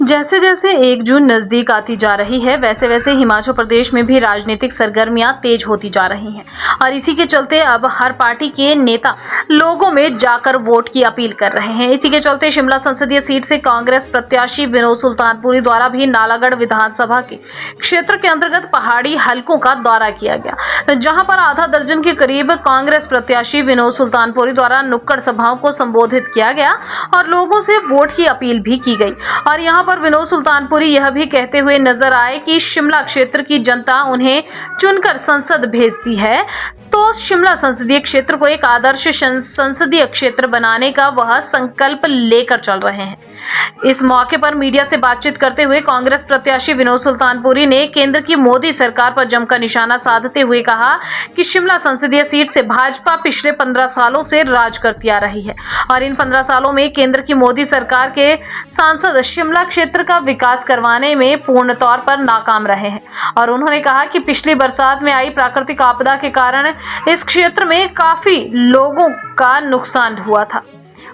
जैसे जैसे 1 जून नजदीक आती जा रही है, वैसे वैसे हिमाचल प्रदेश में भी राजनीतिक सरगर्मियां तेज होती जा रही हैं और इसी के चलते अब हर पार्टी के नेता लोगों में जाकर वोट की अपील कर रहे हैं। इसी के चलते शिमला संसदीय सीट से कांग्रेस प्रत्याशी विनोद सुल्तानपुरी द्वारा भी नालागढ़ विधानसभा के क्षेत्र के अंतर्गत पहाड़ी हलकों का दौरा किया गया, जहां पर आधा दर्जन के करीब कांग्रेस प्रत्याशी विनोद सुल्तानपुरी द्वारा नुक्कड़ सभाओं को संबोधित किया गया और लोगों से वोट की अपील भी की गई। और यहाँ पर विनोद सुल्तानपुरी यह भी कहते हुए नजर आए कि शिमला क्षेत्र की जनता उन्हें चुनकर संसद भेजती है, तो शिमला संसदीय क्षेत्र को एक आदर्श संसदीय क्षेत्र बनाने का वह संकल्प लेकर चल रहे हैं। इस मौके पर मीडिया से बातचीत करते हुए कांग्रेस प्रत्याशी विनोद सुल्तानपुरी ने केंद्र की मोदी सरकार पर जमकर निशाना साधते हुए कहा कि शिमला संसदीय सीट से भाजपा पिछले 15 सालों से राज करती आ रही है और इन 15 सालों में केंद्र की मोदी सरकार के सांसद शिमला क्षेत्र का विकास करवाने में पूर्ण तौर पर नाकाम रहे हैं। और उन्होंने कहा कि पिछली बरसात में आई प्राकृतिक आपदा के कारण इस क्षेत्र में काफी लोगों का नुकसान हुआ था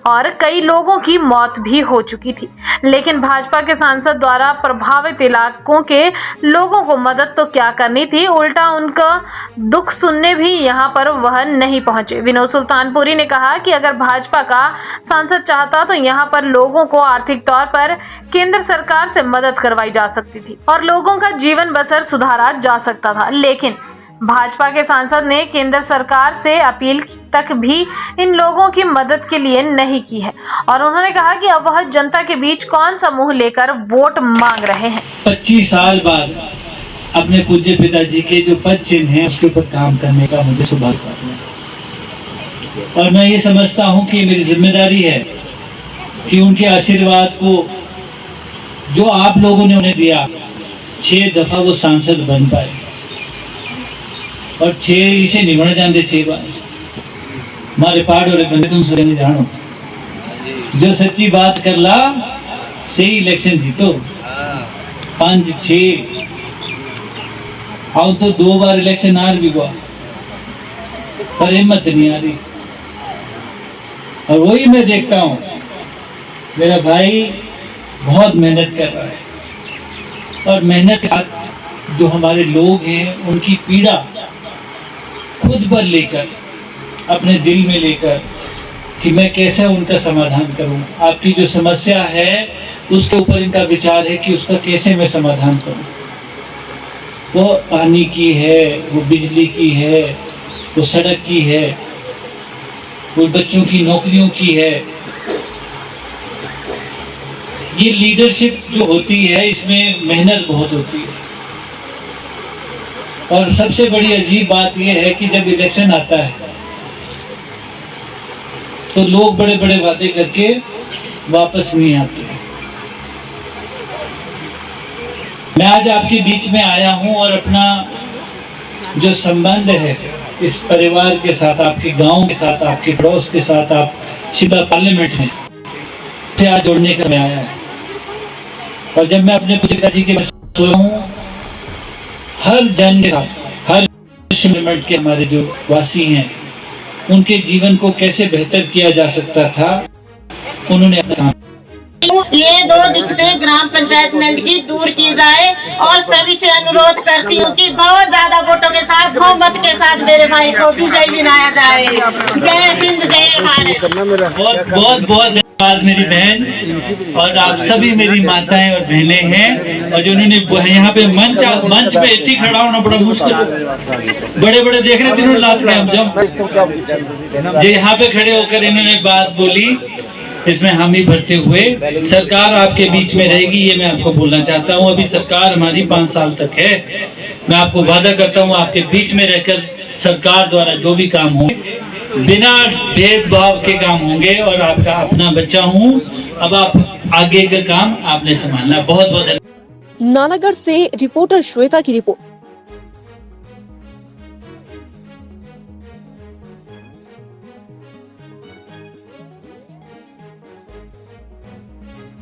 और कई लोगों की मौत भी हो चुकी थी, लेकिन भाजपा के सांसद द्वारा प्रभावित इलाकों के लोगों को मदद तो क्या करनी थी, उल्टा उनका दुख सुनने भी यहां पर वह नहीं पहुंचे। विनोद सुल्तानपुरी ने कहा कि अगर भाजपा का सांसद चाहता तो यहां पर लोगों को आर्थिक तौर पर केंद्र सरकार से मदद करवाई जा सकती थी और लोगों का जीवन बसर सुधारा जा सकता था, लेकिन भाजपा के सांसद ने केंद्र सरकार से अपील तक भी इन लोगों की मदद के लिए नहीं की है। और उन्होंने कहा कि अब वह जनता के बीच कौन सा मुंह लेकर वोट मांग रहे हैं। 25 साल बाद अपने पूज्य पिताजी के जो पद चिन्ह हैं उसके ऊपर काम करने का मुझे सौभाग्य प्राप्त हुआ और मैं ये समझता हूँ कि मेरी जिम्मेदारी है कि उनके आशीर्वाद को जो आप लोगों ने उन्हें दिया, 6 दफा वो सांसद बन पाए और 6 इसे निमण जाते 6 बार मारे पहाड़ और बंदे तुम सभी जानो जो सच्ची बात कर ला सही इलेक्शन जीतो। 5-6 आओ तो 2 बार इलेक्शन हार भी हुआ पर हिम्मत नहीं आ रही। और वही मैं देखता हूँ मेरा भाई बहुत मेहनत कर रहा है और मेहनत के साथ जो हमारे लोग हैं उनकी पीड़ा खुद पर लेकर अपने दिल में लेकर कि मैं कैसे उनका समाधान करूं। आपकी जो समस्या है उसके ऊपर इनका विचार है कि उसका कैसे मैं समाधान करूं। वो पानी की है, वो बिजली की है, वो सड़क की है, वो बच्चों की नौकरियों की है। ये लीडरशिप जो होती है इसमें मेहनत बहुत होती है और सबसे बड़ी अजीब बात यह है कि जब इलेक्शन आता है तो लोग बड़े बड़े वादे करके वापस नहीं आते। मैं आज आपके बीच में आया हूं और अपना जो संबंध है इस परिवार के साथ, आपके गांव के साथ, आपके पड़ोस के साथ, आप शिमला पार्लियामेंट में से आज जोड़ने का मैं आया है। और जब मैं अपने पिताजी के सोचा हूँ हर जन के साथ, हर शिमला के हमारे जो वासी हैं उनके जीवन को कैसे बेहतर किया जा सकता था, उन्होंने अपना काम। ये 2 दिक्कतें ग्राम पंचायत नल की दूर की जाए और सभी से अनुरोध करती हूँ कि बहुत ज्यादा वोटों के साथ, बहुमत के साथ मेरे भाई को विजयी बनाया जाए। जय हिंद, जय भारत। बहुत बहुत धन्यवाद मेरी बहन और आप सभी मेरी माताएं और बहनें हैं और जो उन्होंने यहाँ पे मंच पे इतनी खड़ा होना बड़ा मुश्किल, बड़े बड़े देख रहे तीनों लात में हम जब जो यहाँ पे खड़े होकर इन्होंने बात बोली इसमें हामी भरते हुए सरकार आपके बीच में रहेगी, ये मैं आपको बोलना चाहता हूँ। अभी सरकार हमारी 5 साल तक है। मैं आपको वादा करता हूँ आपके बीच में रहकर सरकार द्वारा जो भी काम हो बिना भेदभाव के काम होंगे और आपका अपना बच्चा हूँ। अब आप आगे का काम आपने संभालना। बहुत बहुत नालागढ़ से रिपोर्टर श्वेता की रिपोर्ट।